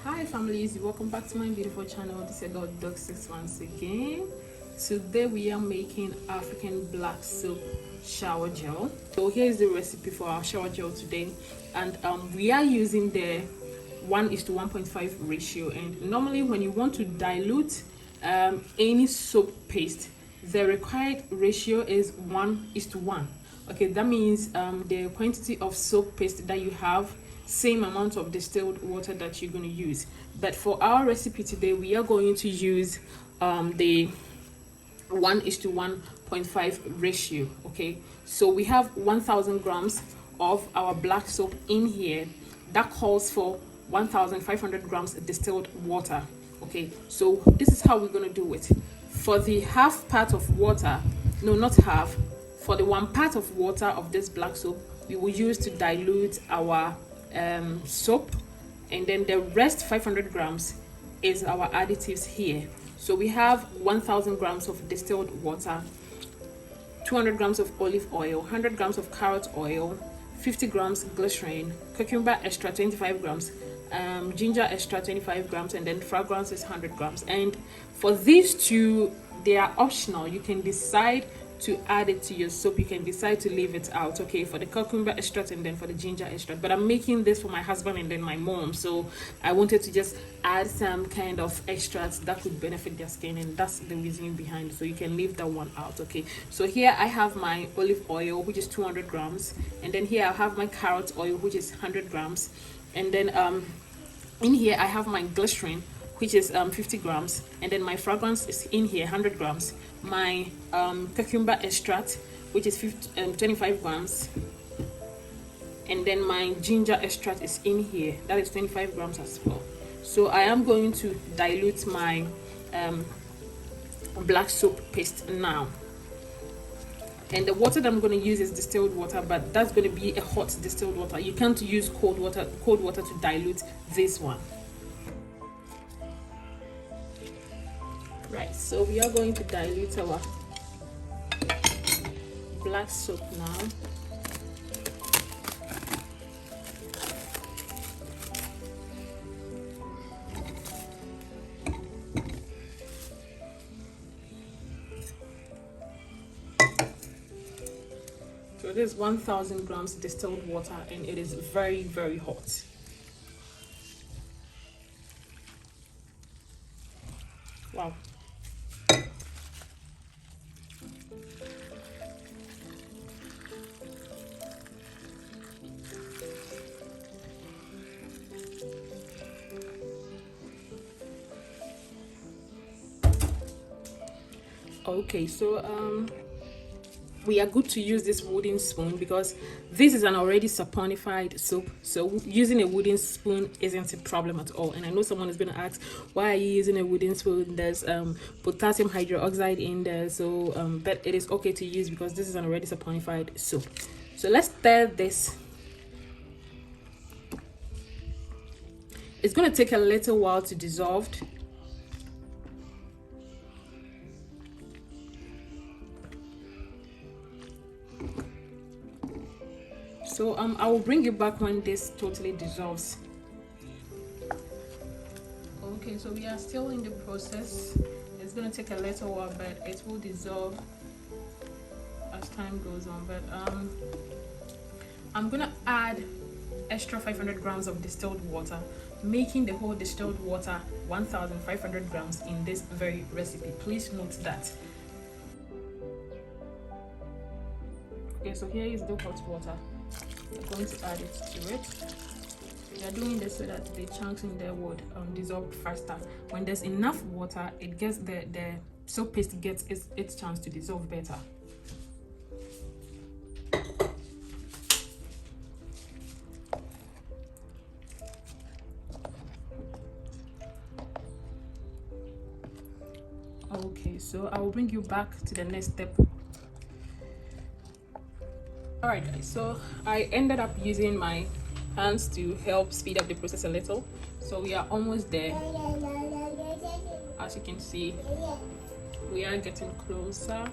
Hi families, welcome back to my beautiful channel. This is God Dog 6 once again. Today we are making African black soap shower gel. So here is the recipe for our shower gel today, and we are using the 1:1.5 ratio. And normally when you want to dilute any soap paste, the required ratio is 1:1. Okay, that means the quantity of soap paste that you have, same amount of distilled water that you're going to use. But for our recipe today, we are going to use the 1:1.5 ratio. Okay, so we have 1000 grams of our black soap in here. That calls for 1500 grams distilled water. Okay, so this is how we're going to do it. For the half part of water, no, not half, for the 1 part of water of this black soap, we will use to dilute our soap, and then the rest 500 grams is our additives here. So we have 1000 grams of distilled water, 200 grams of olive oil, 100 grams of carrot oil, 50 grams glycerin, cucumber extra 25 grams, ginger extra 25 grams, and then fragrance is 100 grams. And for these two, they are optional. You can decide to add it to your soap, you can decide to leave it out. Okay, for the cucumber extract and then for the ginger extract. But I'm making this for my husband and then my mom, so I wanted to just add some kind of extracts that could benefit their skin, and that's the reasoning behind it. So you can leave that one out. Okay, so here I have my olive oil, which is 200 grams, and then here I have my carrot oil, which is 100 grams, and then in here I have my glycerin, which is 50 grams, and then my fragrance is in here, 100 grams, my cucumber extract, which is 25 grams, and then my ginger extract is in here, that is 25 grams as well. So I am going to dilute my black soap paste now, and the water that I'm going to use is distilled water, but that's going to be a hot distilled water. You can't use cold water to dilute this one. Right, so we are going to dilute our black soap now. So this is 1000 grams distilled water, and it is very, very hot. Wow. Okay, so we are good to use this wooden spoon because this is an already saponified soap, so using a wooden spoon isn't a problem at all. And I know someone is going to ask, why are you using a wooden spoon? There's potassium hydroxide in there, so but it is okay to use because this is an already saponified soap. So let's stir this. It's going to take a little while to dissolve. So I will bring you back when this totally dissolves. Okay, so we are still in the process. It's going to take a little while, but it will dissolve as time goes on. But I'm going to add extra 500 grams of distilled water, making the whole distilled water 1500 grams in this very recipe. Please note that. Okay, so here is the hot water. We're going to add it to it. We are doing this so that the chunks in there would dissolve faster. When there's enough water, it gets the soap paste gets its chance to dissolve better. Okay, so I will bring you back to the next step. Alright guys, so I ended up using my hands to help speed up the process a little. So we are almost there. As you can see, we are getting closer.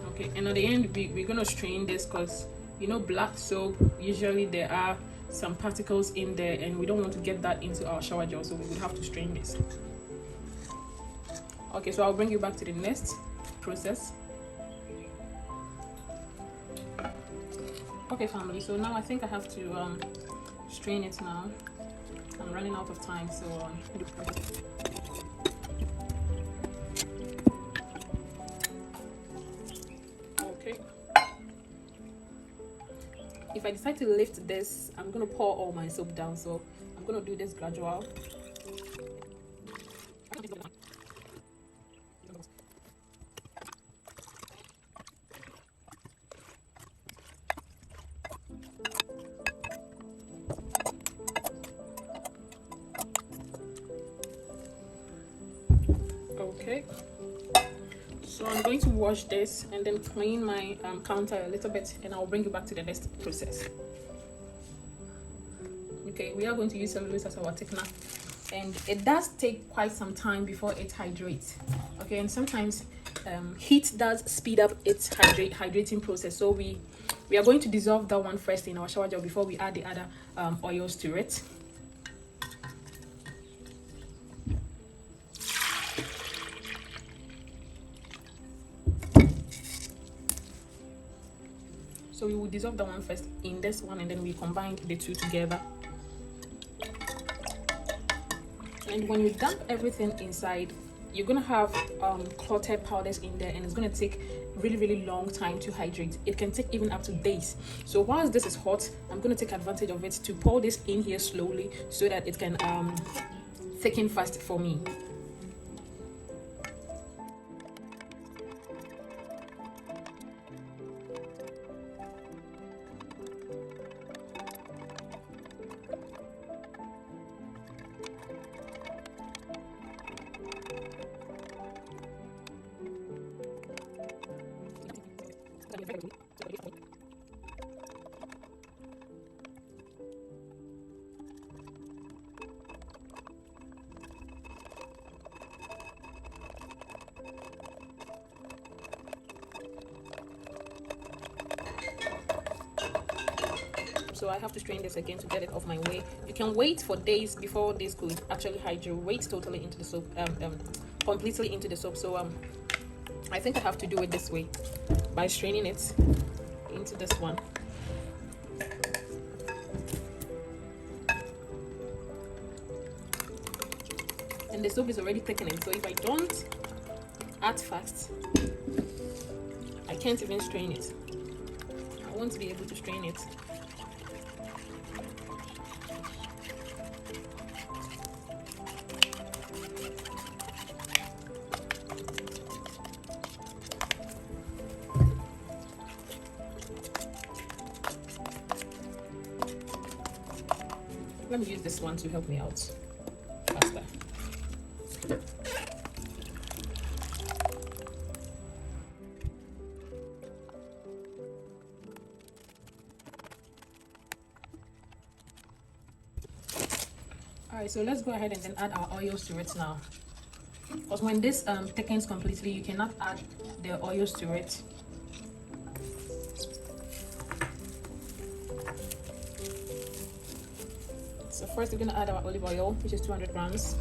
Okay, and at the end we're gonna strain this because, you know, black soap, usually there are some particles in there, and we don't want to get that into our shower gel, so we would have to strain this. Okay, so I'll bring you back to the next process. Okay, family, so now I think I have to strain it now. I'm running out of time, so okay. If I decide to lift this, I'm gonna pour all my soap down, so I'm gonna do this gradual. Okay, so I'm going to wash this and then clean my counter a little bit, and I'll bring you back to the next process. Okay, we are going to use cellulose as our thickener, and it does take quite some time before it hydrates. Okay, and sometimes heat does speed up its hydrating process, so we are going to dissolve that one first in our shower gel before we add the other oils to it. So we will dissolve the one first in this one, and then we combine the two together. And when you dump everything inside, you're gonna have clotted powders in there, and it's gonna take really long time to hydrate. It can take even up to days. So whilst this is hot, I'm gonna take advantage of it to pour this in here slowly so that it can thicken fast for me. So I have to strain this again to get it off my way. You can wait for days before this could actually hydrate totally into the soap, completely into the soap. So I think I have to do it this way by straining it into this one. And the soap is already thickening, so if I don't act fast, I can't even strain it. I won't be able to strain it. Let me use this one to help me out faster. Alright, so let's go ahead and then add our oils to it now. Because when this thickens completely, you cannot add the oils to it. So first we're going to add our olive oil, which is 200 grams.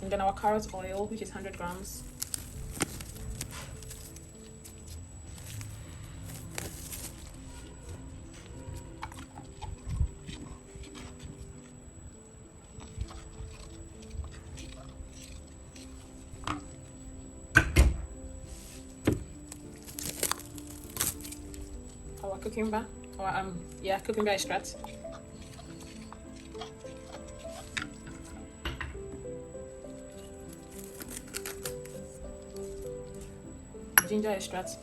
And then our carrot oil, which is 100 grams. Our cucumber, or cucumber extract. Ginger extract.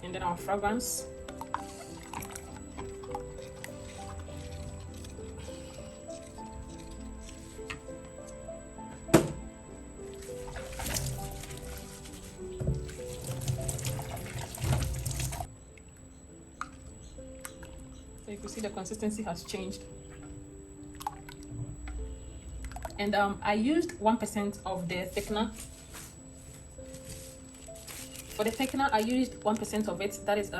And then our fragrance. you can see the consistency has changed. And I used 1% of the thickener. For the thickener, I used 1% of it. That is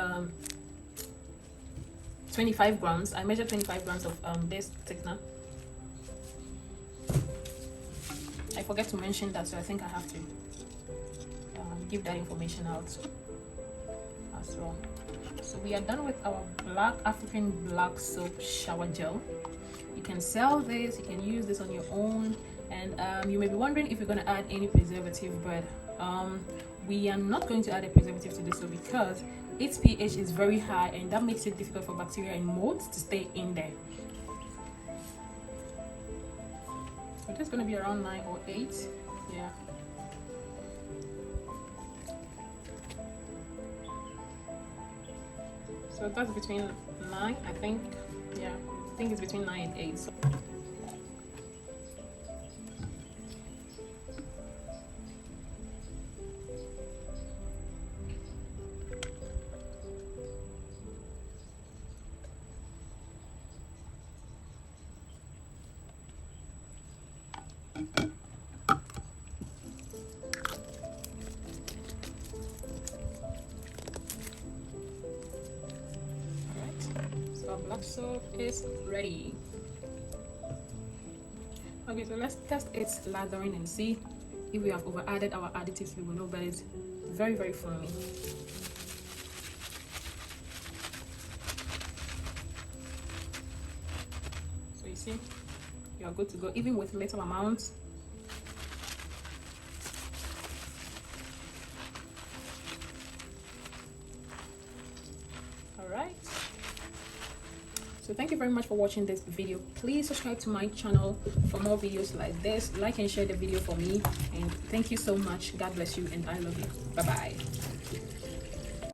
25 grams. I measured 25 grams of this thickener. I forget to mention that, so I think I have to give that information out as well. So we are done with our black African black soap shower gel. You can sell this, you can use this on your own, and you may be wondering if you're going to add any preservative, but we are not going to add a preservative to this soap because its pH is very high, and that makes it difficult for bacteria and molds to stay in there. So this is going to be around 9 or 8. Yeah. So that's between 9, I think. Yeah, I think it's between 9 and 8. So our black soap is ready. Okay, so let's test its lathering and see if we have over added our additives. We will know, but it's very, very foamy. So you see, you are good to go, even with little amounts. All right. So thank you very much for watching this video. Please subscribe to my channel for more videos like this. Like and share the video for me. And thank you so much. God bless you, and I love you. Bye-bye.